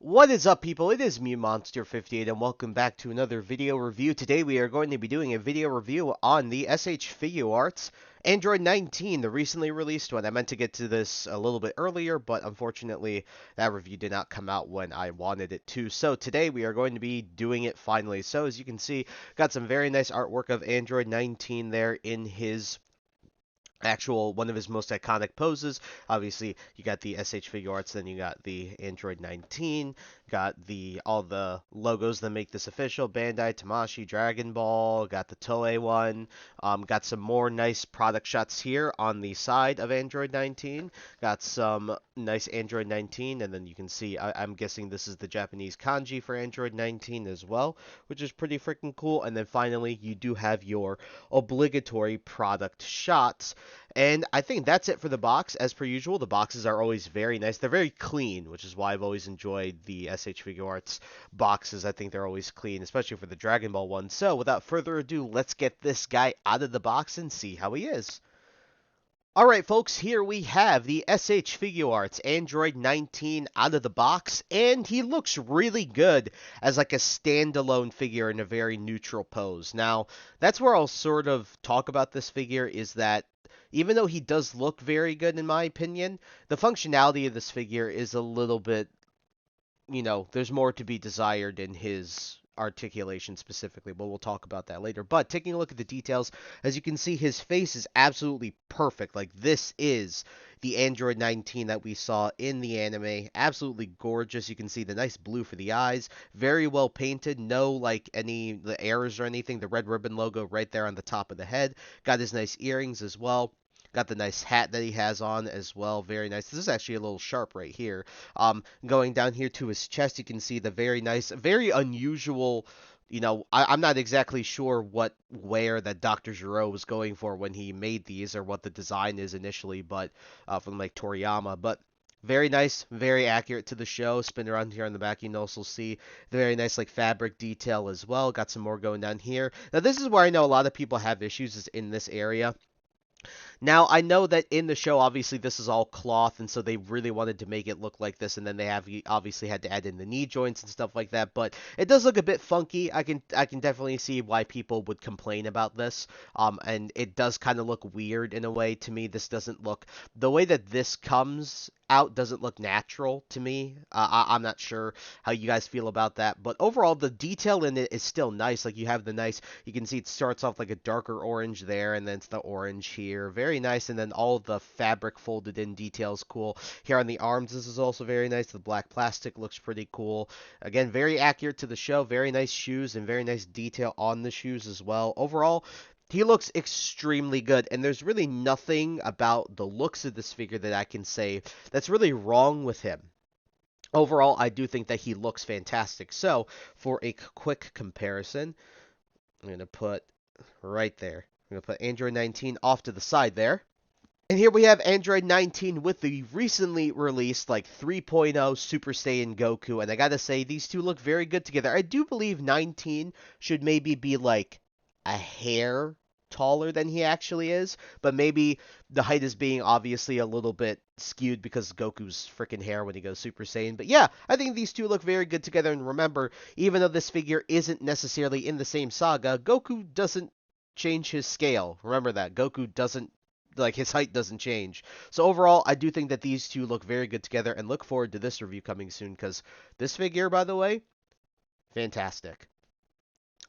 What is up, people? It is me, Monster58, and welcome back to another video review. Today we are going to be doing a video review on the SH Figuarts Android 19, the recently released one. I meant to get to this a little bit earlier, but unfortunately that review did not come out when I wanted it to. So today we are going to be doing it finally. So as you can see, got some very nice artwork of Android 19 there in his actual one of his most iconic poses. Obviously, you got the SH Figuarts, then you got the Android 19, got the all the logos that make this official: Bandai, Tamashii, Dragonball, got the Toei one, got some more nice product shots here on the side of Android 19, got some nice Android 19, and then you can see, I'm guessing this is the Japanese kanji for Android 19 as well, which is pretty freaking cool. And then finally, you do have your obligatory product shots. And I think that's it for the box. As per usual, the boxes are always very nice. They're very clean, which is why I've always enjoyed the SH Figuarts boxes. I think they're always clean, especially for the Dragon Ball one. So without further ado, let's get this guy out of the box and see how he is. Alright folks, here we have the SH Figuarts Android 19 out of the box, and he looks really good as like a standalone figure in a very neutral pose. Now, that's where I'll sort of talk about this figure, is that even though he does look very good in my opinion, the functionality of this figure is a little bit, there's more to be desired in his articulation specifically, but we'll talk about that later. But taking a look at the details, as you can see, his face is absolutely perfect. Like, this is the Android 19 that we saw in the anime. Absolutely gorgeous. You can see the nice blue for the eyes, very well painted, no like any the errors or anything. The red ribbon logo right there on the top of the head. Got his nice earrings as well. Got the nice hat that he has on as well. Very nice. This is actually a little sharp right here. Going down here to his chest, you can see the very nice, very unusual. I'm not exactly sure what wear that Dr. Giro was going for when he made these, or what the design is initially, but from like Toriyama. But very nice, very accurate to the show. Spin around here on the back, you can also see the very nice like fabric detail as well. Got some more going down here. Now this is where I know a lot of people have issues, is in this area. Now, I know that in the show, obviously, this is all cloth, and so they really wanted to make it look like this, and then they have obviously had to add in the knee joints and stuff like that, but it does look a bit funky. I can definitely see why people would complain about this, and it does kind of look weird in a way to me. This doesn't look, the way that this comes out doesn't look natural to me. I'm not sure how you guys feel about that, but overall, the detail in it is still nice. Like, you have the nice, you can see it starts off like a darker orange there, and then it's the orange here. Very nice, and then all the fabric folded in details cool. Here on the arms, this is also very nice. The black plastic looks pretty cool. Again, very accurate to the show. Very nice shoes and very nice detail on the shoes as well. Overall, he looks extremely good, and there's really nothing about the looks of this figure that I can say that's really wrong with him. Overall, I do think that he looks fantastic. So, for a quick comparison, I'm going to put right there. I'm going to put Android 19 off to the side there. And here we have Android 19 with the recently released like 3.0 Super Saiyan Goku. And I gotta say, these two look very good together. I do believe 19 should maybe be like a hair taller than he actually is, but maybe the height is being obviously a little bit skewed because Goku's freaking hair when he goes Super Saiyan. But yeah, I think these two look very good together. And remember, even though this figure isn't necessarily in the same saga, Goku doesn't change his scale. Remember that. Goku doesn't, like, his height doesn't change. So overall, I do think that these two look very good together, and look forward to this review coming soon, because this figure, by the way, fantastic.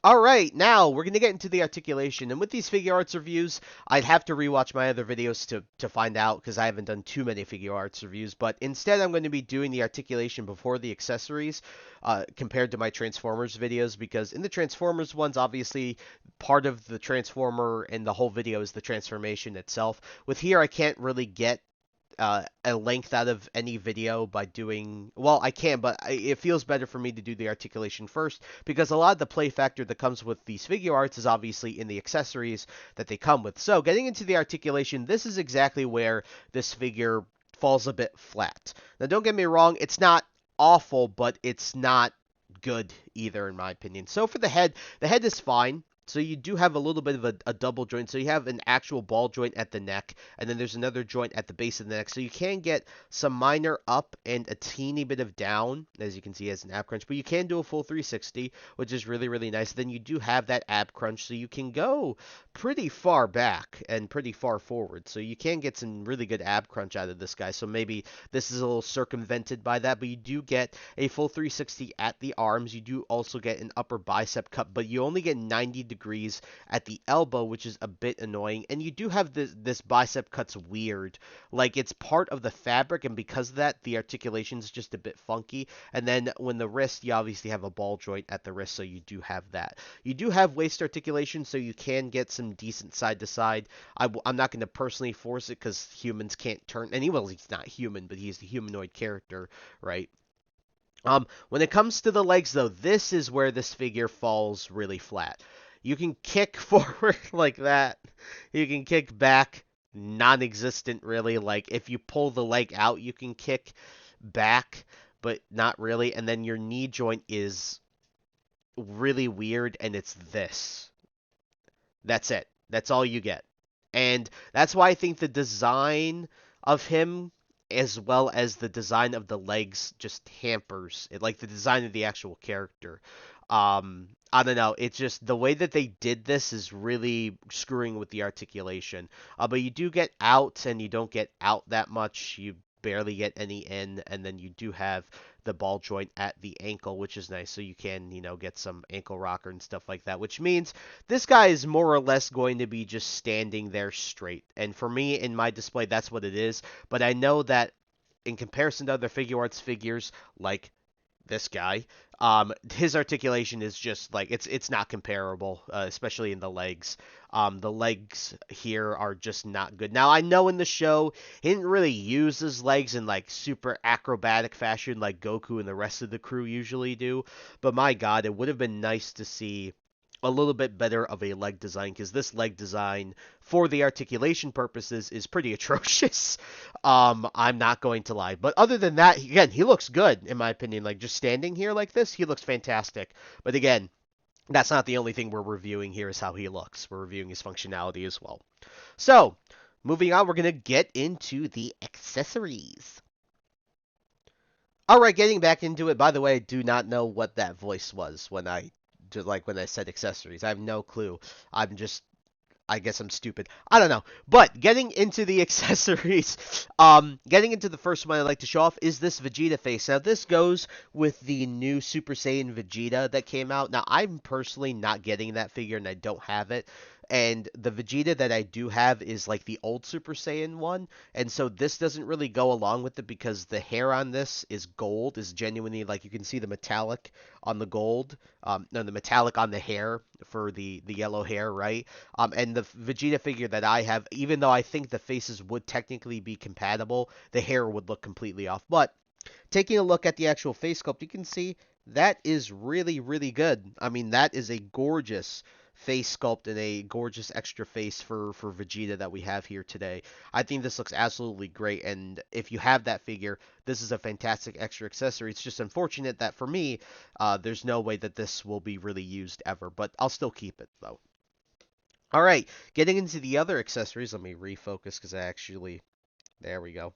Alright, now we're going to get into the articulation, and with these Figuarts reviews, I'd have to rewatch my other videos to find out, because I haven't done too many Figuarts reviews, but instead I'm going to be doing the articulation before the accessories, compared to my Transformers videos, because in the Transformers ones, obviously, part of the Transformer and the whole video is the transformation itself. With here, I can't really get a length out of any video by doing, well, I can, but it feels better for me to do the articulation first, because a lot of the play factor that comes with these Figuarts is obviously in the accessories that they come with. So getting into the articulation, this is exactly where this figure falls a bit flat. Now don't get me wrong, it's not awful, but it's not good either in my opinion. So for the head is fine. So you do have a little bit of a double joint. So you have an actual ball joint at the neck, and then there's another joint at the base of the neck. So you can get some minor up and a teeny bit of down, as you can see as an ab crunch. But you can do a full 360, which is really, really nice. Then you do have that ab crunch, so you can go pretty far back and pretty far forward. So you can get some really good ab crunch out of this guy. So maybe this is a little circumvented by that, but you do get a full 360 at the arms. You do also get an upper bicep cut, but you only get 90 degrees at the elbow, which is a bit annoying. And you do have this bicep cut's weird. Like, it's part of the fabric, and because of that, the articulation is just a bit funky. And then when the wrist, you obviously have a ball joint at the wrist, so you do have that. You do have waist articulation, so you can get some decent side to side. I'm not going to personally force it because humans can't turn. And he's not human, but he's the humanoid character, right? When it comes to the legs, though, this is where this figure falls really flat. You can kick forward like that. You can kick back, non-existent really. Like, if you pull the leg out, you can kick back, but not really. And then your knee joint is really weird, and it's this. That's it. That's all you get. And that's why I think the design of him, as well as the design of the legs, just hampers it. Like the design of the actual character. I don't know. It's just the way that they did this is really screwing with the articulation. But you do get out, and you don't get out that much. You barely get any in, and then you do have the ball joint at the ankle, which is nice. So you can, get some ankle rocker and stuff like that, which means this guy is more or less going to be just standing there straight. And for me, in my display, that's what it is. But I know that in comparison to other Figuarts figures, like this guy, his articulation is just like it's not comparable, especially in the legs. The legs here are just not good. Now I know in the show he didn't really use his legs in like super acrobatic fashion like Goku and the rest of the crew usually do, but my God, it would have been nice to see a little bit better of a leg design, because this leg design for the articulation purposes is pretty atrocious. I'm not going to lie. But other than that, again, he looks good in my opinion. Like just standing here like this, he looks fantastic. But again, that's not the only thing we're reviewing here is how he looks. We're reviewing his functionality as well. So, moving on, we're going to get into the accessories. Alright, getting back into it. By the way, I do not know what that voice was when I said accessories. I have no clue. I guess I'm stupid. I don't know. But getting into the accessories, getting into the first one I'd like to show off is this Vegeta face. Now, this goes with the new Super Saiyan Vegeta that came out. Now, I'm personally not getting that figure, and I don't have it. And the Vegeta that I do have is like the old Super Saiyan one. And so this doesn't really go along with it because the hair on this is gold, is genuinely, like you can see the metallic on the gold. No, the metallic on the hair for the yellow hair, right? And the Vegeta figure that I have, even though I think the faces would technically be compatible, the hair would look completely off. But taking a look at the actual face sculpt, you can see that is really, really good. I mean, that is a gorgeous face sculpt and a gorgeous extra face for Vegeta that we have here today. I think this looks absolutely great, and if you have that figure, this is a fantastic extra accessory. It's just unfortunate that for me, there's no way that this will be really used ever, but I'll still keep it though. Alright, getting into the other accessories, let me refocus because there we go.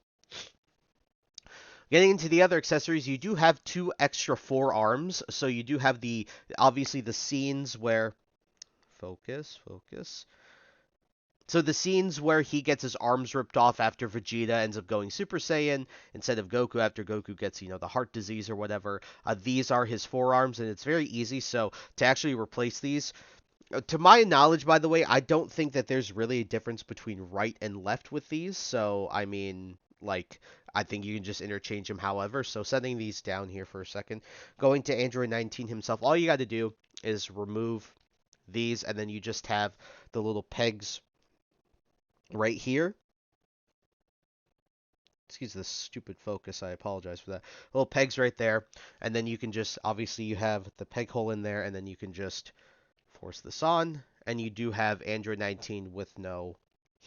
Getting into the other accessories, you do have 2 extra forearms, so you do have obviously the scenes where Focus. So the scenes where he gets his arms ripped off after Vegeta ends up going Super Saiyan instead of Goku after Goku gets, the heart disease or whatever. These are his forearms, and it's very easy. So to actually replace these, to my knowledge, by the way, I don't think that there's really a difference between right and left with these. So, I mean, like, I think you can just interchange them however. So setting these down here for a second, going to Android 19 himself, all you got to do is remove these, and then you just have the little pegs right here. Excuse the stupid focus, I apologize for that. Little pegs right there, and then you can just, obviously you have the peg hole in there, and then you can just force this on, and you do have Android 19 with no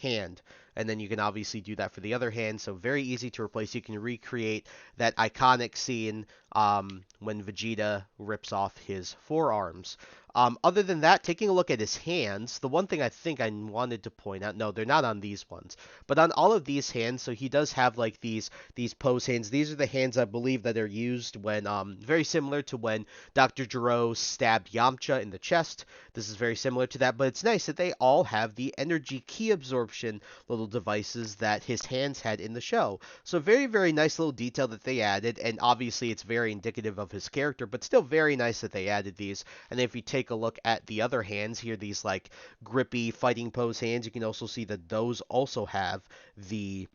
hand. And then you can obviously do that for the other hand, so very easy to replace. You can recreate that iconic scene when Vegeta rips off his forearms. Other than that, taking a look at his hands, the one thing I think I wanted to point out, no, they're not on these ones, but on all of these hands, so he does have like these pose hands. These are the hands I believe that are used when very similar to when Dr. Gero stabbed Yamcha in the chest. This is very similar to that, but it's nice that they all have the energy key absorption little devices that his hands had in the show. So very, very nice little detail that they added, and obviously it's very indicative of his character, but still very nice that they added these. And if you take a look at the other hands here, these like grippy fighting pose hands, you can also see that those also have the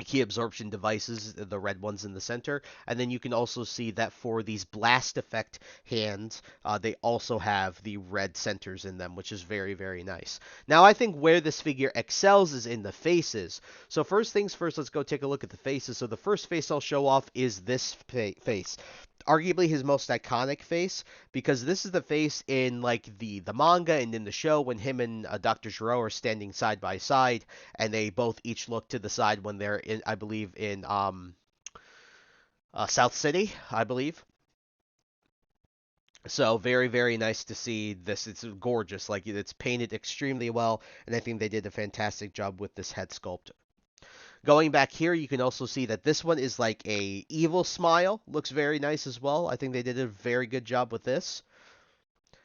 key absorption devices, the red ones in the center. And then you can also see that for these blast effect hands, they also have the red centers in them, which is very, very nice. Now, I think where this figure excels is in the faces. So first things first, let's go take a look at the faces. So the first face I'll show off is this face. Arguably his most iconic face, because this is the face in like the manga and in the show when him and Dr. Gero are standing side by side, and they both each look to the side when they're in, I believe, in South City, I believe. So very, very nice to see this. It's gorgeous. Like it's painted extremely well, and I think they did a fantastic job with this head sculpt. Going back here, you can also see that this one is like a evil smile. Looks very nice as well. I think they did a very good job with this.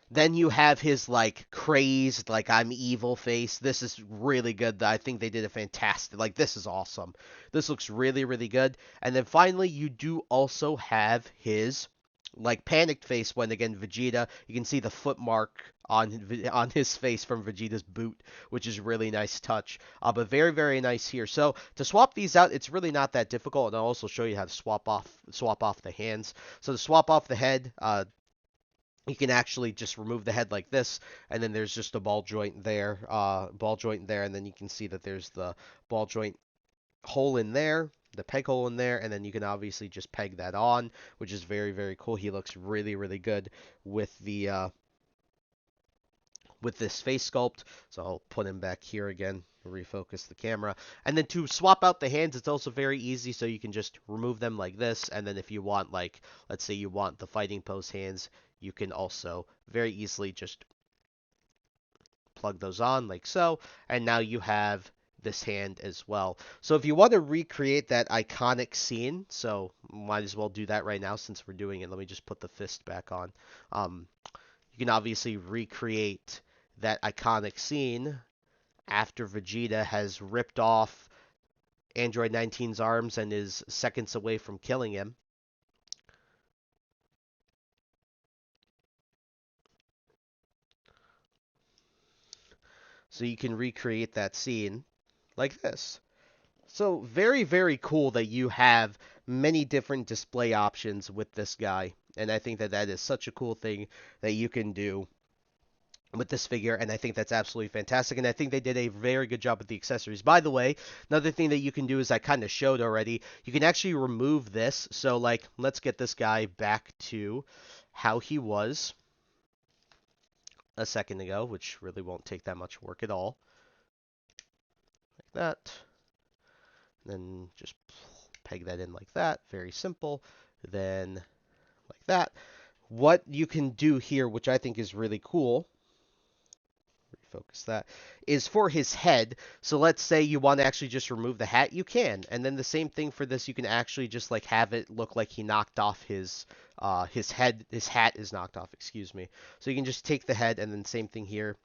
Then you have his like crazed, like I'm evil face. This is really good. I think they did a fantastic. Like this is awesome. This looks really, really good. And then finally, you do also have his like panicked face when again Vegeta. You can see the foot mark on his face from Vegeta's boot, which is really nice touch. But very, very nice here. So to swap these out, it's really not that difficult, and I'll also show you how to swap off the hands. So to swap off the head, you can actually just remove the head like this, and then there's just a ball joint there, and then you can see that there's the ball joint hole in there, the peg hole in there, and then you can obviously just peg that on, which is very, very cool. He looks really, really good with the with this face sculpt. So I'll put him back here again, refocus the camera. And then to swap out the hands, it's also very easy. So you can just remove them like this. And then if you want, like, let's say you want the fighting pose hands, you can also very easily just plug those on like so. And now you have this hand as well. So if you want to recreate that iconic scene, so might as well do that right now since we're doing it. Let me just put the fist back on. You can obviously recreate that iconic scene after Vegeta has ripped off Android 19's arms and is seconds away from killing him. So you can recreate that scene like this. So very, very cool that you have many different display options with this guy. And I think that that is such a cool thing that you can do with this figure, and I think that's absolutely fantastic, and I think they did a very good job with the accessories. By the way, another thing that you can do is I kind of showed already, you can actually remove this. So like, let's get this guy back to how he was a second ago, which really won't take that much work at all. Like that. Then just peg that in like that. Very simple. Then like that. What you can do here, which I think is really cool, focus that, is for his head. So let's say you want to actually just remove the hat, you can. And then the same thing for this, you can actually just like have it look like he knocked off his hat is knocked off, excuse me. So you can just take the head, and then same thing here.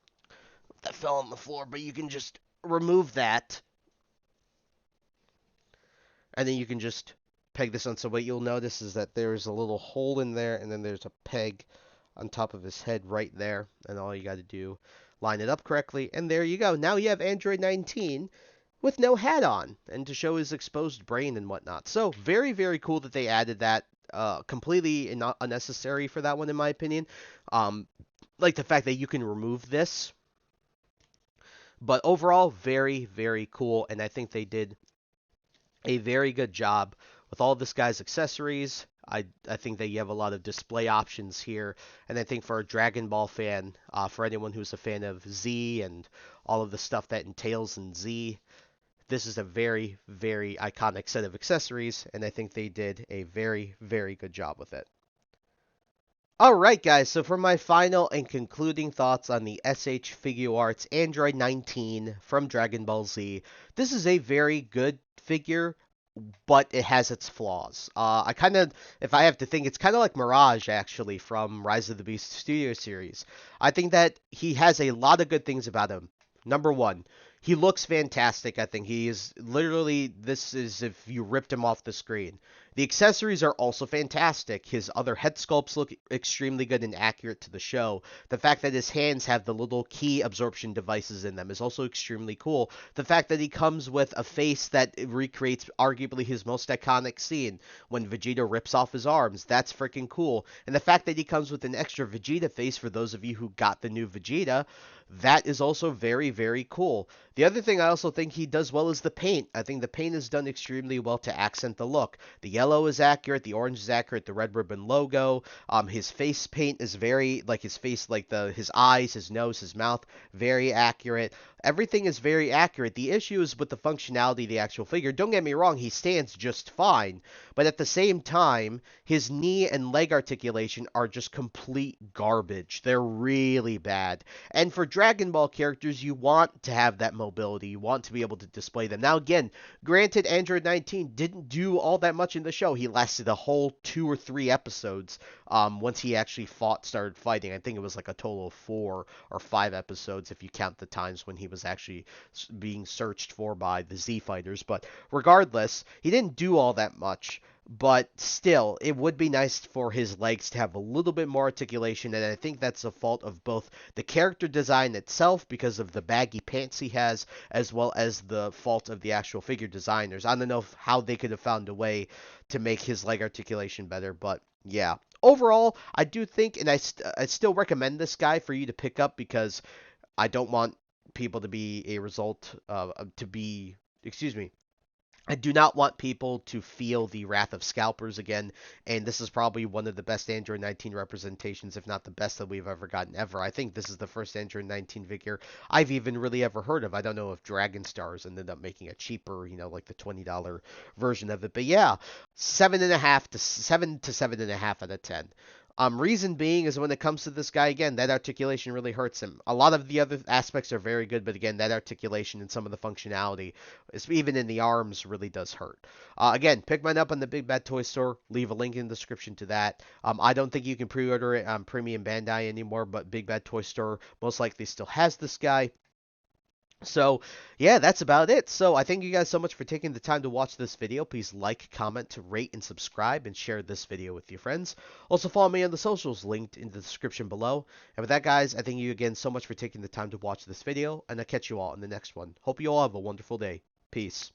That fell on the floor, but you can just remove that. And then you can just peg this on. So what you'll notice is that there's a little hole in there, and then there's a peg on top of his head right there. And all you got to do, line it up correctly, and there you go. Now you have Android 19 with no hat on, and to show his exposed brain and whatnot. So very, very cool that they added that. Completely unnecessary for that one, in my opinion. Like the fact that you can remove this. But overall, very, very cool, and I think they did a very good job with all this guy's accessories. I think that you have a lot of display options here, and I think for a Dragon Ball fan, for anyone who's a fan of Z and all of the stuff that entails in Z, this is a very, very iconic set of accessories, and I think they did a very, very good job with it. Alright guys, so for my final and concluding thoughts on the SH Figuarts Android 19 from Dragon Ball Z, this is a very good figure, but it has its flaws. I kind of, if I have to think, it's kind of like Mirage actually from Rise of the Beast Studio series. I think that he has a lot of good things about him. Number one, he looks fantastic. I think he is literally, this is if you ripped him off the screen. The accessories are also fantastic. His other head sculpts look extremely good and accurate to the show. The fact that his hands have the little key absorption devices in them is also extremely cool. The fact that he comes with a face that recreates arguably his most iconic scene when Vegeta rips off his arms, that's freaking cool. And the fact that he comes with an extra Vegeta face for those of you who got the new Vegeta, that is also very, very cool. The other thing I also think he does well is the paint. I think the paint is done extremely well to accent the look. The yellow is accurate, the orange is accurate, the red ribbon logo. His face paint is very, like his face, like his eyes, his nose, his mouth, very accurate. Everything is very accurate. The issue is with the functionality of the actual figure. Don't get me wrong, he stands just fine, but at the same time, his knee and leg articulation are just complete garbage. They're really bad. And for Dragon Ball characters, you want to have that mobility. You want to be able to display them. Now, again, granted, Android 19 didn't do all that much in the show. He lasted a whole 2 or 3 episodes once he actually started fighting. I think it was like a total of 4 or 5 episodes if you count the times when he was actually being searched for by the Z fighters. But regardless, he didn't do all that much. But still, it would be nice for his legs to have a little bit more articulation, and I think that's a fault of both the character design itself because of the baggy pants he has, as well as the fault of the actual figure designers. I don't know how they could have found a way to make his leg articulation better, but yeah. Overall, I do think, and I still recommend this guy for you to pick up because I don't want people to be a result to be, excuse me, I do not want people to feel the wrath of scalpers again, and this is probably one of the best Android 19 representations, if not the best that we've ever gotten ever. I think this is the first Android 19 figure I've even really ever heard of. I don't know if Dragon Stars ended up making a cheaper, like the $20 version of it, but yeah, 7.5 to 7.5 out of 10. Reason being is when it comes to this guy, again, that articulation really hurts him. A lot of the other aspects are very good, but again, that articulation and some of the functionality, even in the arms, really does hurt. Again, pick mine up on the Big Bad Toy Store. Leave a link in the description to that. I don't think you can pre-order it on Premium Bandai anymore, but Big Bad Toy Store most likely still has this guy. So, yeah, that's about it. So, I thank you guys so much for taking the time to watch this video. Please like, comment, rate, and subscribe, and share this video with your friends. Also, follow me on the socials linked in the description below. And with that, guys, I thank you again so much for taking the time to watch this video, and I'll catch you all in the next one. Hope you all have a wonderful day. Peace.